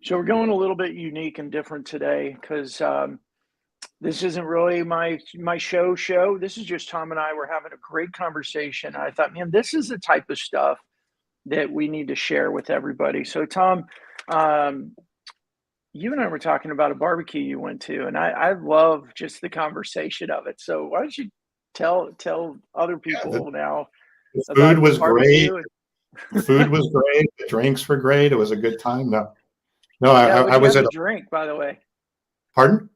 So we're going a little bit unique and different today because this isn't really my show. This is just Tom and I. We're having a great conversation. I thought, man, this is the type of stuff that we need to share with everybody. So Tom, um, you and I were talking about a barbecue you went to, and I love just the conversation of it. So why don't you tell other Yeah, the, people now the food about the was great. barbecue? The food was great. The drinks were great. It was a good time. No, no, Yeah, I what'd you was have at to a drink, by the way? pardon.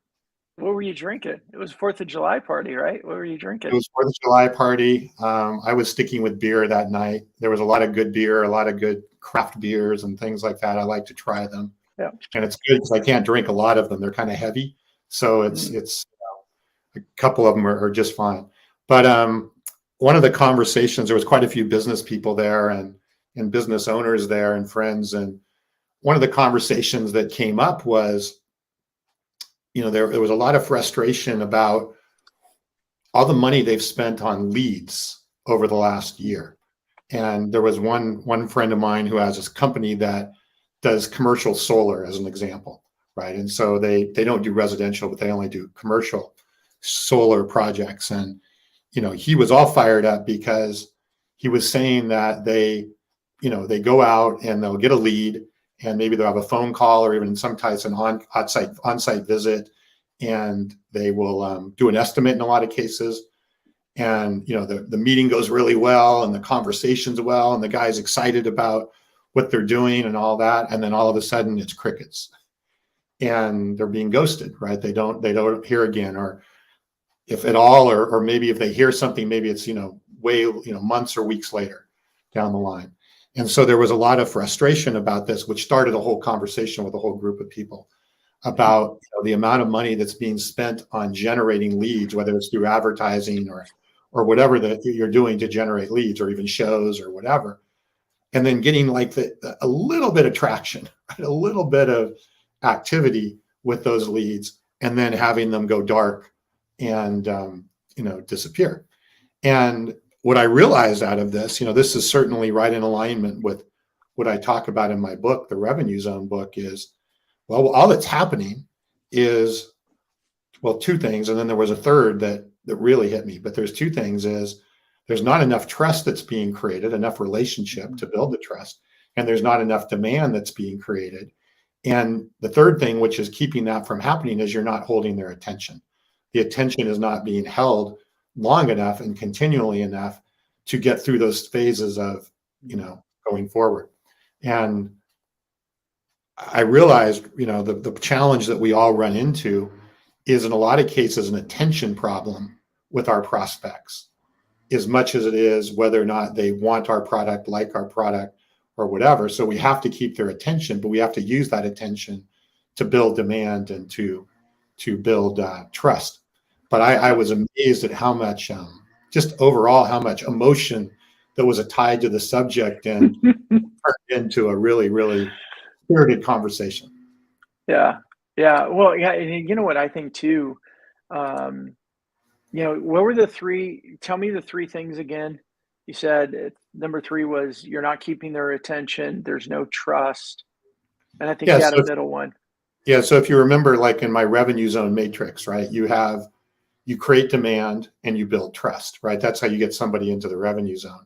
What were you drinking? It was Fourth of July party, right? What were you It drinking? was 4th of July party. I was sticking with beer that night. There was a lot of good beer, a lot of good craft beers and things like that. I like to try them, Yeah. and it's good because I can't drink a lot of them. They're kind of heavy, so it's Mm. it's a couple of them are just fine. But one of the conversations, there was quite a few business people there and business owners there and friends, and one of the conversations that came up was, there was a lot of frustration about all the money they've spent on leads over the last year. And there was one friend of mine who has this company that does commercial solar as an example, right? And so they don't do residential, but they only do commercial solar projects. And he was all fired up because he was saying that they go out and they'll get a lead, and maybe they'll have a phone call or even sometimes an on-site visit, and they will do an estimate in a lot of cases. And the meeting goes really well, and the conversation's well, and the guy's excited about what they're doing and all that, and then all of a sudden it's crickets, and they're being ghosted, right? They don't hear again, or if at all, or maybe if they hear something, maybe it's way months or weeks later down the line. And so there was a lot of frustration about this, which started a whole conversation with a whole group of people about the amount of money that's being spent on generating leads, whether it's through advertising or whatever that you're doing to generate leads, or even shows or whatever, and then getting like a little bit of traction, right? A little bit of activity with those leads, and then having them go dark and disappear. And what I realized out of this, this is certainly right in alignment with what I talk about in my book, the Revenue Zone book, is, well, all that's happening is, well, two things, and then there was a third that really hit me. But there's two things: is there's not enough trust that's being created, enough relationship to build the trust, and there's not enough demand that's being created. And the third thing, which is keeping that from happening, is you're not holding their attention. The attention is not being held long enough and continually enough to get through those phases of going forward. And I realized, the challenge that we all run into is, in a lot of cases, an attention problem with our prospects, as much as it is whether or not they want our product, like our product, or whatever. So we have to keep their attention, but we have to use that attention to build demand and to build trust. But I was amazed at how much, just overall, how much emotion that was tied to the subject, and turned into a really, really spirited conversation. Yeah. Yeah. Well, yeah, and you know what I think too, um, what were the three tell me the three things again. You said number three was you're not keeping their attention, there's no trust, and I think Yeah. you had a So middle one. so if you remember, like in my revenue zone matrix, right, you create demand and you build trust, right? That's how you get somebody into the revenue zone.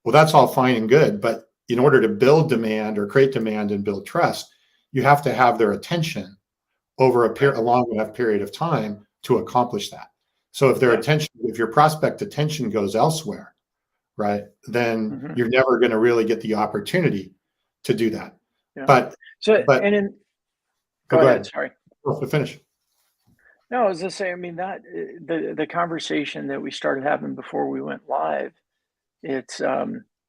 Well, that's all fine and good, but in order to build demand or create demand and build trust, you have to have their attention over Right. a long enough period of time to accomplish that. So Yeah. if your prospect attention goes elsewhere, right, then Hmm. you're never going to really get the opportunity to do that. Yeah. But So, but and then oh, go go ahead. ahead. Sorry. Oh, finish. No, I was just saying, I mean, that the conversation that we started having before we went live, it's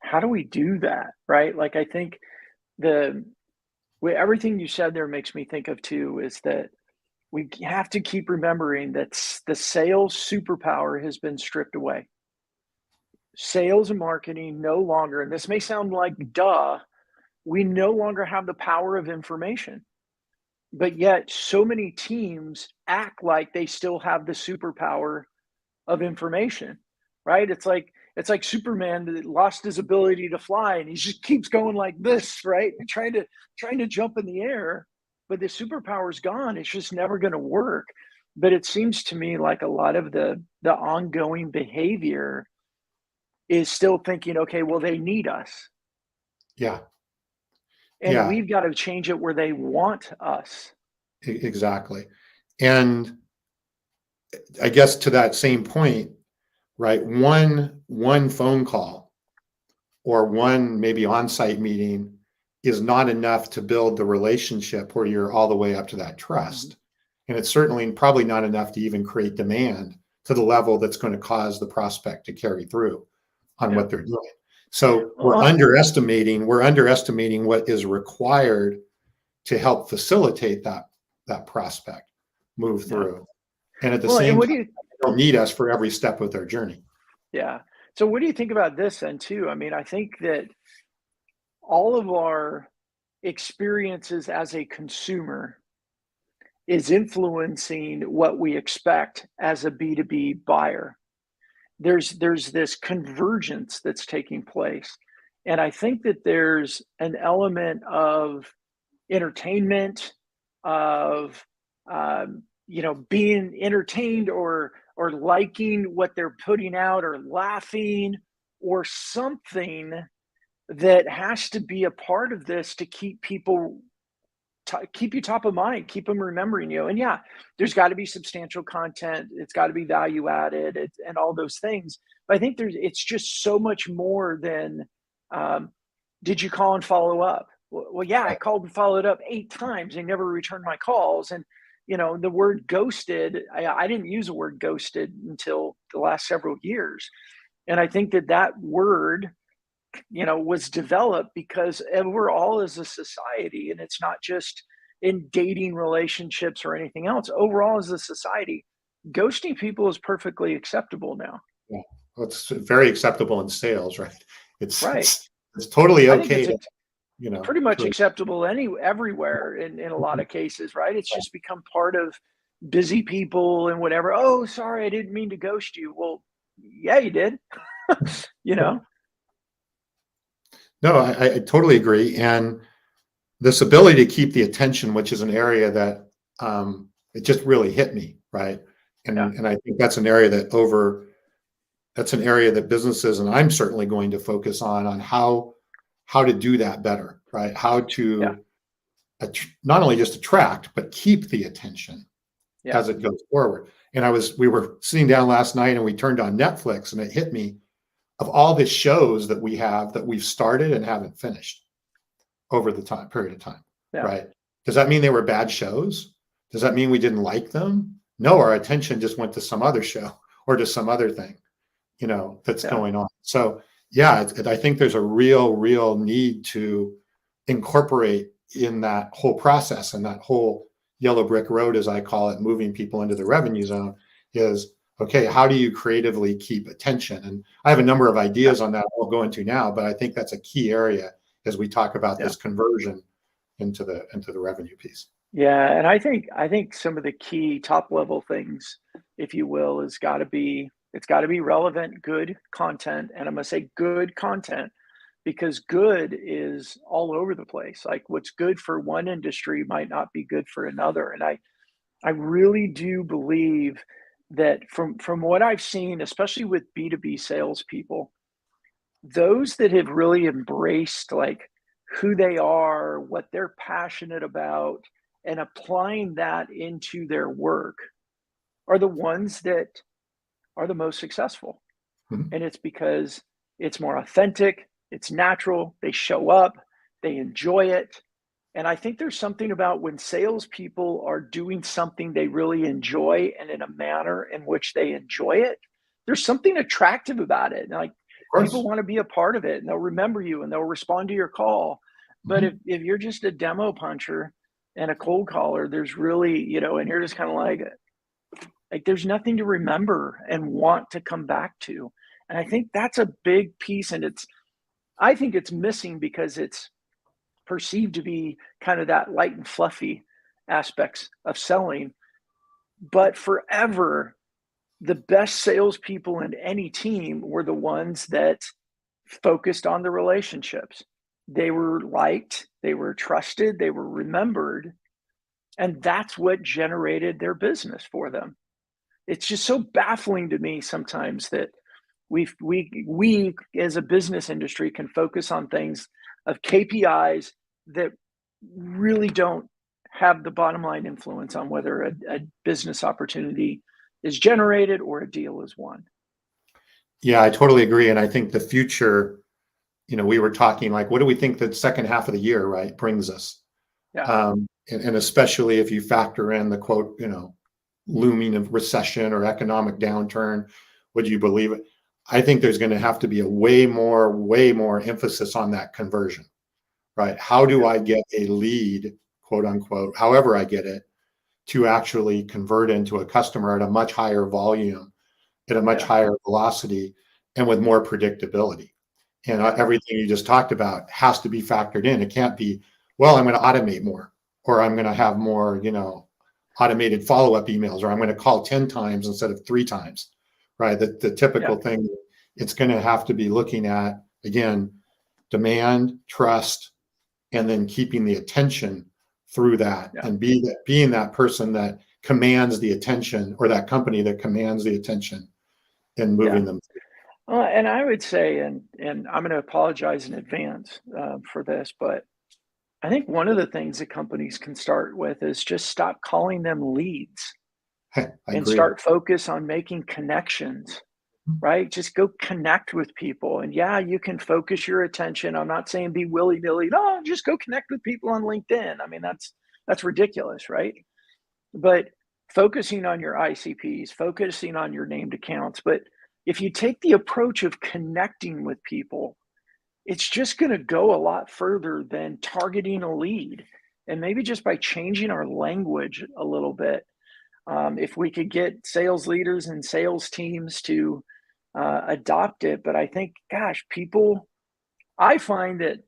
how do we do that? Right. Like, I think the everything you said there makes me think of too is that we have to keep remembering that the sales superpower has been stripped away. Sales and marketing no longer, and this may sound like duh, we no longer have the power of information. But yet, so many teams act like they still have the superpower of information, right? It's like it's like Superman that lost his ability to fly, and he just keeps going like this, right? Trying to jump in the air, but the superpower's gone. It's just never going to work. But it seems to me like a lot of the ongoing behavior is still thinking, okay, well, they need us, Yeah. and Yeah. we've got to change it where they want us. Exactly. And I guess to that same point, right? One phone call or one maybe on-site meeting is not enough to build the relationship where you're all the way up to that Mhm. trust. And it's certainly probably not enough to even create demand to the level that's going to cause the prospect to carry through on Yeah. what they're doing. So Well, we're underestimating what is required to help facilitate that prospect move yeah. through. And at the Well, and same what do time, you they don't need us for every step of their journey. yeah. So what do you think about this then too? I mean, I think that all of our experiences as a consumer is influencing what we expect as a B2B buyer. There's this convergence that's taking place. And I think that there's an element of entertainment, of being entertained or liking what they're putting out or laughing or something that has to be a part of this to keep people keep you top of mind, keep them remembering you. And yeah, there's got to be substantial content, it's got to be value added, and all those things. But I think it's just so much more than um, did you call and follow up? Well, yeah, I called and followed up 8 times. They never returned my calls. And the word ghosted, I didn't use the word ghosted until the last several years. And I think that word was developed because overall as a society, and it's not just in dating relationships or anything else, overall as a society, ghosting people is perfectly acceptable now. Yeah. Well, it's very acceptable in sales, right? It's Right. it's it's totally I think okay it's to, pretty much to acceptable everywhere in a lot of cases, right? It's just become part of busy people and whatever. Oh, sorry, I didn't mean to ghost you. Well, yeah, you did. you know? no, I totally agree. And this ability to keep the attention, which is an area that it just really hit me, right? Yeah. And I think that's an area that businesses, and I'm certainly going to focus on how to do that better, right? How Yeah. to not only just attract but keep the attention Yeah. as it goes forward. And we were sitting down last night and we turned on Netflix and it hit me of all the shows that we have that we've started and haven't finished over the time period of time, Yeah. right? Does that mean they were bad shows? Does that mean we didn't like them? No, our attention just went to some other show or to some other thing, that's Yeah. going on. So yeah, I think there's a real need to incorporate in that whole process and that whole yellow brick road, as I call it, moving people into the revenue zone is okay. How do you creatively keep attention? And I have a number of Yeah. ideas on that I'll go into now, but I think that's a key area as we talk about Yeah. this conversion into the revenue piece. Yeah, and I think some of the key top level things, if you will, is got to be it's got to be relevant, good content, and I'm gonna say good content because good is all over the place. Like what's good for one industry might not be good for another, and I really do believe that from what I've seen, especially with B2B salespeople, those that have really embraced like who they are, what they're passionate about, and applying that into their work are the ones that are the most successful. Mhm. And it's because it's more authentic, it's natural, they show up, they enjoy it. And I think there's something about when salespeople are doing something they really enjoy and in a manner in which they enjoy it, there's something attractive about it. Like Of people course. want to be a part of it and they'll remember you and they'll respond to your call. But if, Mhm. if you're just a demo puncher and a cold caller, there's really, and you're just kind of like there's nothing to remember and want to come back to. And I think that's a big piece. And I think it's missing because it's perceived to be kind of that light and fluffy aspects of selling. But forever, the best salespeople in any team were the ones that focused on the relationships. They were liked, they were trusted, they were remembered, and that's what generated their business for them. It's just so baffling to me sometimes that we as a business industry can focus on things of KPIs that really don't have the bottom line influence on whether a business opportunity is generated or a deal is won. Yeah, I totally agree. And I think the future, we were talking like, what do we think the second half of the year, right, brings us? Yeah, And especially if you factor in the quote, looming of recession or economic downturn, would you believe it? I think there's going to have to be a way more emphasis on that conversion, right? How do yeah, I get a lead, quote unquote, however I get it, to actually convert into a customer at a much higher volume, at a much yeah, higher velocity, and with more predictability. And yeah, everything you just talked about has to be factored in. It can't be, well, I'm going to automate more, or I'm going to have more, automated follow-up emails, or I'm going to call 10 times instead of 3 times, right? The yeah, typical thing, it's going to have to be looking at, again, demand, trust, and then keeping the attention through that, yeah, and being that person that commands the attention, or that company that commands the attention, and yeah. moving them. And I would say, and I'm going to apologize in advance for this, but I think one of the things that companies can start with is just stop calling them leads I and agree. start focus on making connections, right? Just go connect with people. And yeah, you can focus your attention. I'm not saying be willy-nilly. No, just go connect with people on LinkedIn. I mean, that's ridiculous, right? But focusing on your ICPs, focusing on your named accounts. But if you take the approach of connecting with people, it's just going to go a lot further than targeting a lead. And maybe just by changing our language a little bit, if we could get sales leaders and sales teams to adopt it. But I think, gosh, I find that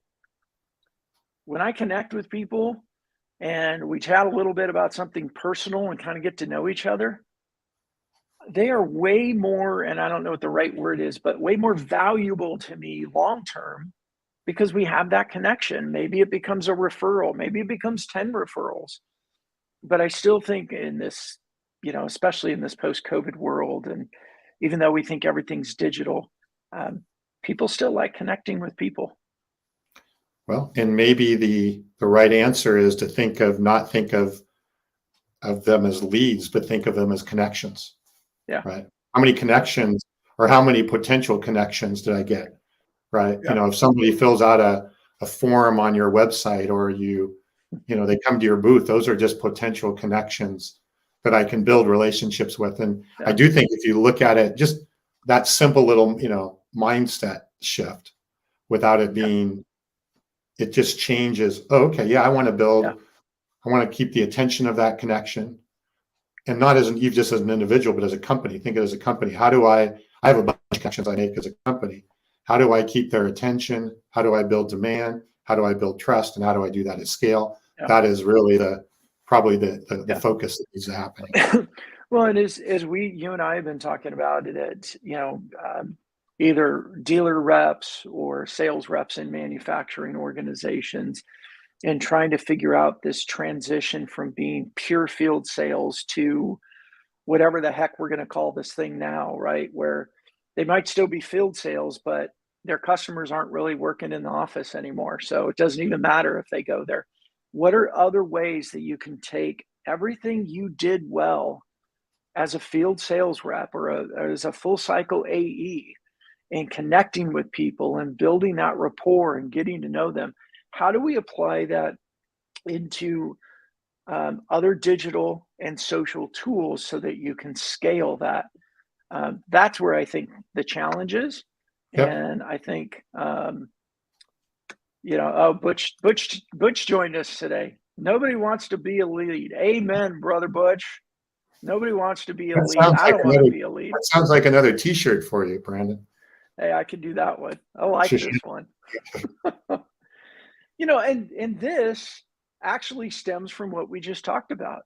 when I connect with people and we chat a little bit about something personal and kind of get to know each other, they are way more, and I don't know what the right word is, but way more valuable to me long term because we have that connection. Maybe it becomes a referral, maybe it becomes 10 referrals. But I still think in this, especially in this post COVID world, and even though we think everything's digital, um, people still like connecting with people. Well, and maybe the right answer is to not think of them as leads, but think of them as connections, Yeah. right? How many connections, or how many potential connections did I get, right? Yeah. If somebody fills out a form on your website, or they come to your booth, those are just potential connections that I can build relationships with. And I Yeah. do think if you look at it, just that simple little, mindset shift, without it Yeah. being, it just changes. Oh, okay, yeah, Yeah. I want to keep the attention of that connection, and not as you just as an individual, but as a company. Think of it as a company. I have a bunch of connections I make as a company. How do I keep their attention? How do I build demand? How do I build trust? And how do I do that at scale? Yeah. That is really probably the Yeah. focus that needs to happening. Well, and as you and I have been talking about it, either dealer reps or sales reps in manufacturing organizations, and trying to figure out this transition from being pure field sales to whatever the heck we're going to call this thing now, right? Where they might still be field sales, but their customers aren't really working in the office anymore. So it doesn't even matter if they go there. What are other ways that you can take everything you did well as a field sales rep or as a full cycle AE and connecting with people and building that rapport and getting to know them? How do we apply that into other digital and social tools so that you can scale that? That's where I think the challenge is. Yep. And I think, oh, Butch joined us today. Nobody wants to be a lead. Amen, brother Butch. Nobody wants to be a That lead. sounds I like don't want to another be a lead. that sounds like another T-shirt for you, Brandon. Hey, I can do that one. I like this one. And this actually stems from what we just talked about.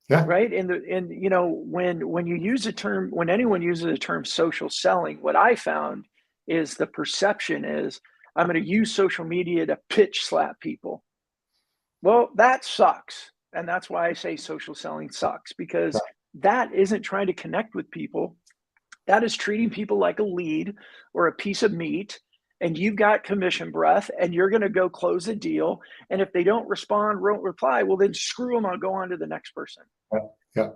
Yeah. right? And you know, when you use a term, when anyone uses the term social selling, what I found is the perception is I'm going to use social media to pitch slap people. Well, that sucks. And that's why I say social selling sucks, because that isn't trying to connect with people. That is treating people like a lead or a piece of meat. And you've got commission breath and you're going to go close a deal. And if they don't respond, won't reply, well, then screw them. I'll go on to the next person. Yeah. Yeah.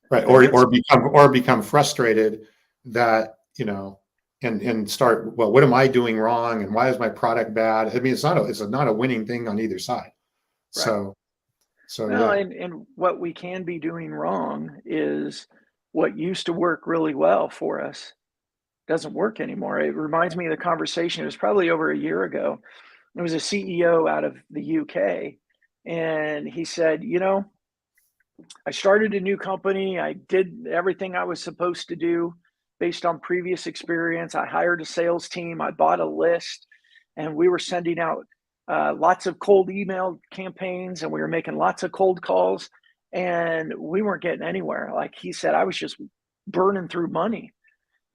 Right. And that's, Or become frustrated that, you know, and start, well, what am I doing wrong? And why is my product bad? I mean, it's not a winning thing on either side. right. So Well, yeah. and what we can be doing wrong is what used to work really well for us doesn't work anymore. It reminds me of the conversation. It was probably over a year ago. It was a CEO out of the UK. And he said, you know, I started a new company. I did everything I was supposed to do based on previous experience. I hired a sales team. I bought a list, and we were sending out lots of cold email campaigns, and we were making lots of cold calls, and we weren't getting anywhere. Like he said, I was just burning through money,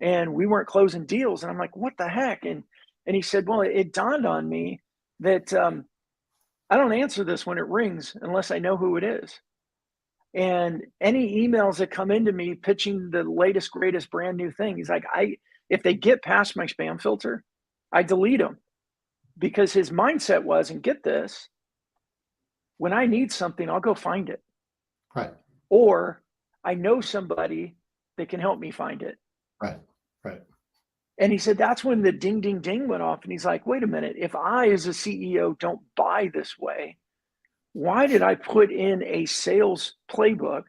and we weren't closing deals. And I'm like, what the heck? And he said, well, it dawned on me that I don't answer this when it rings unless I know who it is. And any emails that come into me pitching the latest, greatest brand new thing, he's like, if they get past my spam filter, I delete them, because his mindset was, and get this, when I need something, I'll go find it. Right. Or I know somebody that can help me find it. Right. Right. And he said, that's when the ding, ding, ding went off. And he's like, wait a minute, if I, as a CEO, don't buy this way, why did I put in a sales playbook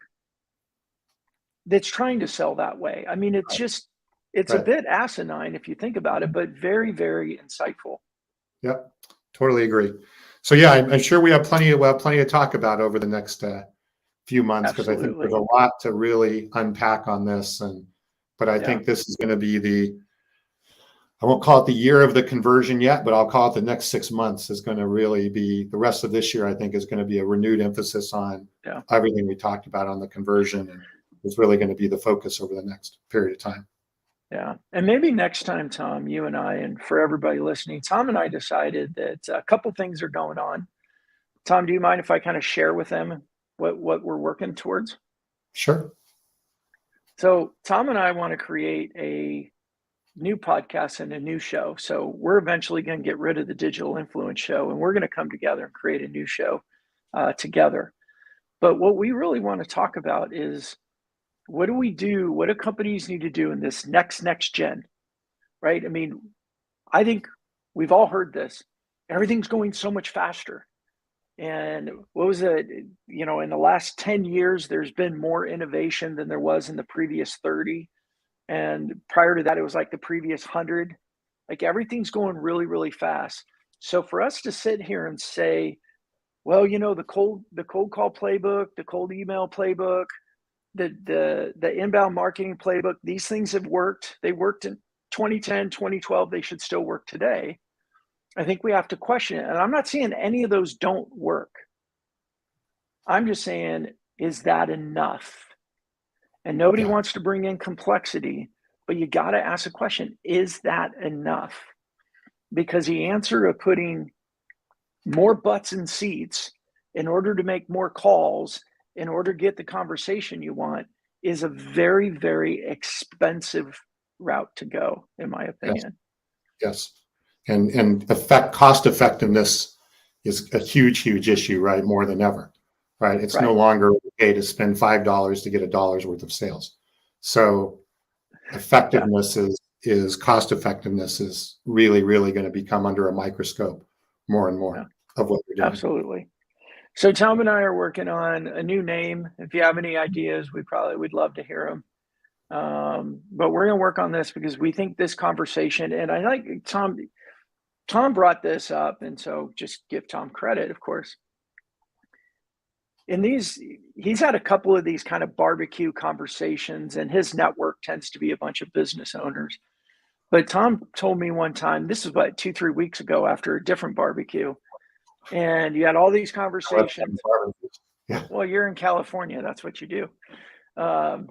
that's trying to sell that way? I mean, it's just, it's a Right. bit asinine if you think about it, but very, very insightful. Yep. Totally agree. So yeah, I'm sure we have plenty to talk about over the next few months, because I think there's Absolutely. a lot to really unpack on this. But I Yeah. think this is going to be I won't call it the year of the conversion yet, but I'll call it the next 6 months is going to really be, the rest of this year, I think, is going to be a renewed emphasis on Yeah. everything we talked about on the conversion. And it's really going to be the focus over the next period of time. Yeah. And maybe next time, Tom, you and I, and for everybody listening, Tom and I decided that a couple things are going on. Tom, do you mind if I kind of share with them what we're working towards? Sure. So Tom and I want to create a new podcast and a new show. So we're eventually going to get rid of the digital influence show, and we're going to come together and create a new show together. But what we really want to talk about is, what do we do? What do companies need to do in this next gen? Right? I mean, I think we've all heard this. Everything's going so much faster. And what was it? You know, in the last 10 years, there's been more innovation than there was in the previous 30. And prior to that, it was like the previous 100. Like everything's going really, really fast. So for us to sit here and say, well, you know, the cold call playbook, the cold email playbook, the inbound marketing playbook, these things have worked. They worked in 2010, 2012. They should still work today. I think we have to question it. And I'm not saying any of those don't work. I'm just saying, is that enough? And nobody Yeah. wants to bring in complexity, but you got to ask the question, is that enough? Because the answer of putting more butts in seats in order to make more calls, in order to get the conversation you want, is a very, very expensive route to go, in my Yes. opinion. Yes. And cost effectiveness is a huge issue, right? More than ever, right? It's no Right. longer okay to spend $5 to get $1 worth of sales. So Yeah. effectiveness is cost effectiveness is really going to become under a microscope more and Yeah. more of what we're doing. Absolutely. So Tom and I are working on a new name. If you have any ideas, we'd love to hear them. But we're going to work on this because we think this conversation, and I like Tom brought this up, and so just give Tom credit, of course. He's had a couple of these kind of barbecue conversations, and his network tends to be a bunch of business owners. But Tom told me one time, this is what, 2, 3 weeks ago, after a different barbecue, and you had all these conversations. Yeah. Well, you're in California. That's what you do. Um,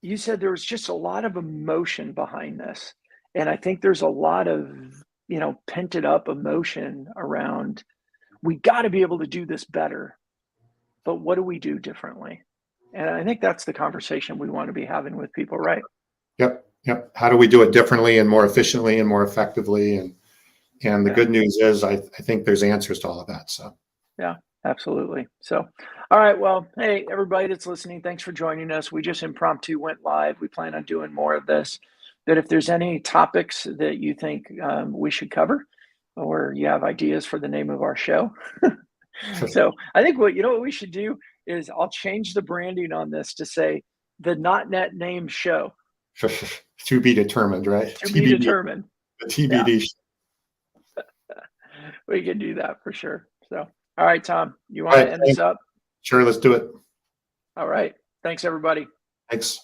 you said there was just a lot of emotion behind this. And I think there's a lot of, pented up emotion around, we got to be able to do this better, but what do we do differently? And I think that's the conversation we want to be having with people, right? Yep. Yep. How do we do it differently and more efficiently and more effectively? And the Yeah. good news is I think there's answers to all of that. So Yeah, absolutely. So, all right. Well, hey, everybody that's listening, thanks for joining us. We just impromptu went live. We plan on doing more of this. But if there's any topics that you think we should cover, or you have ideas for the name of our show, so I think what we should do is I'll change the branding on this to say the Not Net Name Show, to be determined, right? to be TBD, determined. the Yeah, TBD. we can do that for sure. So, all right, Tom, you All want right. to end this up? Sure. Let's do it. All right. Thanks, everybody. Thanks.